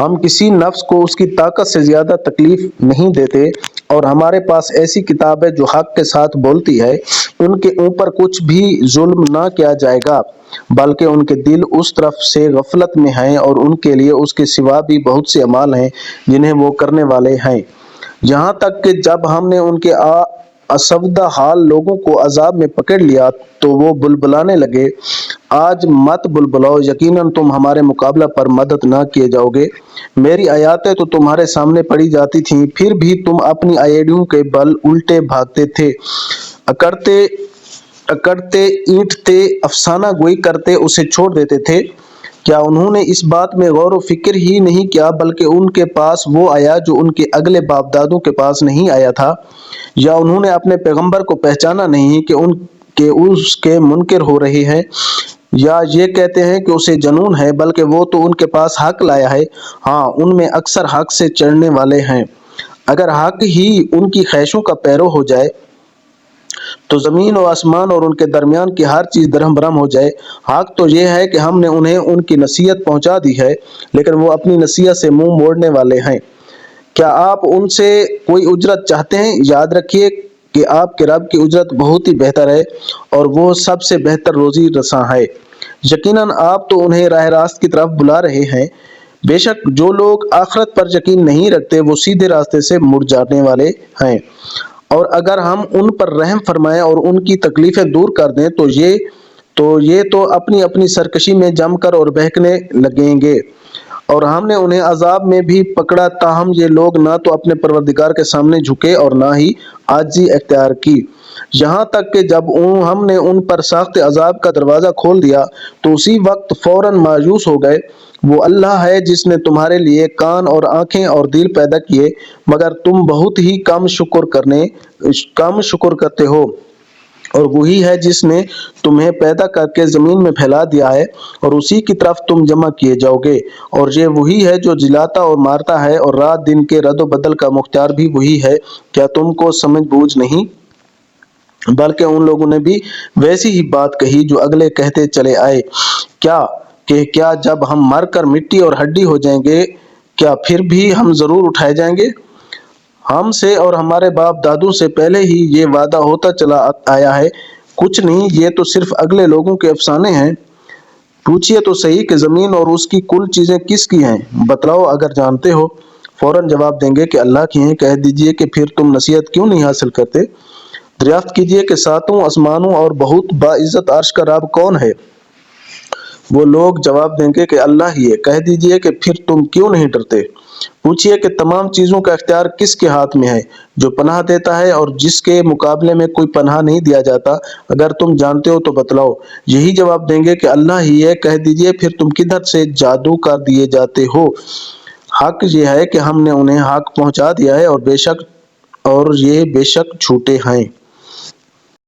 ہم کسی نفس کو اس کی طاقت سے زیادہ تکلیف نہیں دیتے، اور ہمارے پاس ایسی کتاب ہے جو حق کے ساتھ بولتی ہے۔ ان کے اوپر کچھ بھی ظلم نہ کیا جائے گا، بلکہ ان کے دل اس طرف سے غفلت میں ہیں، اور ان کے لیے اس کے سوا بھی بہت سے اعمال ہیں جنہیں وہ کرنے والے ہیں۔ یہاں تک کہ جب ہم نے ان کے اسودہ حال لوگوں کو عذاب میں پکڑ لیا تو وہ بلبلانے لگے، آج مت بلبلاؤ، یقیناً تم ہمارے مقابلہ پر مدد نہ کیے جاؤ گے۔ میری آیاتیں تو تمہارے سامنے پڑھی جاتی تھیں، پھر بھی تم اپنی ایڑیوں کے بل الٹے بھاگتے تھے، اکڑتے اینٹتے، افسانہ گوئی کرتے اسے چھوڑ دیتے تھے۔ کیا انہوں نے اس بات میں غور و فکر ہی نہیں کیا، بلکہ ان کے پاس وہ آیا جو ان کے اگلے باپ دادوں کے پاس نہیں آیا تھا؟ یا انہوں نے اپنے پیغمبر کو پہچانا نہیں کہ اس کے منکر ہو رہے ہیں؟ یا یہ کہتے ہیں کہ اسے جنون ہے، بلکہ وہ تو ان کے پاس حق لایا ہے۔ ہاں، ان میں اکثر حق سے چڑھنے والے ہیں۔ اگر حق ہی ان کی خواہشوں کا پیرو ہو جائے تو زمین و آسمان اور ان کے درمیان کی ہر چیز درہم برہم ہو جائے۔ حق تو یہ ہے کہ ہم نے انہیں ان کی نصیحت پہنچا دی ہے، لیکن وہ اپنی نصیحت سے منہ موڑنے والے ہیں۔ کیا آپ ان سے کوئی اجرت چاہتے ہیں؟ یاد رکھیے کہ آپ کے رب کی اجرت بہت ہی بہتر ہے، اور وہ سب سے بہتر روزی رساں ہے۔ یقیناً آپ تو انہیں راہ راست کی طرف بلا رہے ہیں۔ بے شک جو لوگ آخرت پر یقین نہیں رکھتے وہ سیدھے راستے سے مڑ جانے والے ہیں، اور اگر ہم ان پر رحم فرمائیں اور ان کی تکلیفیں دور کر دیں تو یہ تو اپنی اپنی سرکشی میں جم کر اور بہکنے لگیں گے۔ اور ہم نے انہیں عذاب میں بھی پکڑا، تاہم یہ لوگ نہ تو اپنے پروردگار کے سامنے جھکے اور نہ ہی عاجزی اختیار کی، یہاں تک کہ جب ہم نے ان پر سخت عذاب کا دروازہ کھول دیا تو اسی وقت فوراً مایوس ہو گئے۔ وہ اللہ ہے جس نے تمہارے لیے کان اور آنکھیں اور دل پیدا کیے، مگر تم بہت ہی کم شکر کرتے ہو۔ اور وہی ہے جس نے تمہیں پیدا کر کے زمین میں پھیلا دیا ہے، اور اسی کی طرف تم جمع کیے جاؤ گے۔ اور یہ وہی ہے جو جلاتا اور مارتا ہے، اور رات دن کے رد و بدل کا مختار بھی وہی ہے۔ کیا تم کو سمجھ بوجھ نہیں؟ بلکہ ان لوگوں نے بھی ویسی ہی بات کہی جو اگلے کہتے چلے آئے، کیا جب ہم مر کر مٹی اور ہڈی ہو جائیں گے، کیا پھر بھی ہم ضرور اٹھائے جائیں گے؟ ہم سے اور ہمارے باپ دادوں سے پہلے ہی یہ وعدہ ہوتا چلا آیا ہے۔ کچھ نہیں، یہ تو صرف اگلے لوگوں کے افسانے ہیں۔ پوچھئے تو صحیح کہ زمین اور اس کی کل چیزیں کس کی ہیں؟ بتلاؤ اگر جانتے ہو۔ فوراً جواب دیں گے کہ اللہ کی ہیں۔ کہہ دیجئے کہ پھر تم نصیحت کیوں نہیں حاصل کرتے؟ دریافت کیجئے کہ ساتوں آسمانوں اور بہت باعزت عرش کا رب کون ہے؟ وہ لوگ جواب دیں گے کہ اللہ ہی ہے۔ کہہ دیجئے کہ پھر تم کیوں نہیں ڈرتے؟ پوچھئے کہ تمام چیزوں کا اختیار کس کے ہاتھ میں ہے، جو پناہ دیتا ہے اور جس کے مقابلے میں کوئی پناہ نہیں دیا جاتا؟ اگر تم جانتے ہو تو بتلاؤ۔ یہی جواب دیں گے کہ اللہ ہی ہے۔ کہہ دیجئے پھر تم کدھر سے جادو کر دیے جاتے ہو؟ حق یہ ہے کہ ہم نے انہیں حق پہنچا دیا ہے، اور یہ بے شک جھوٹے ہیں۔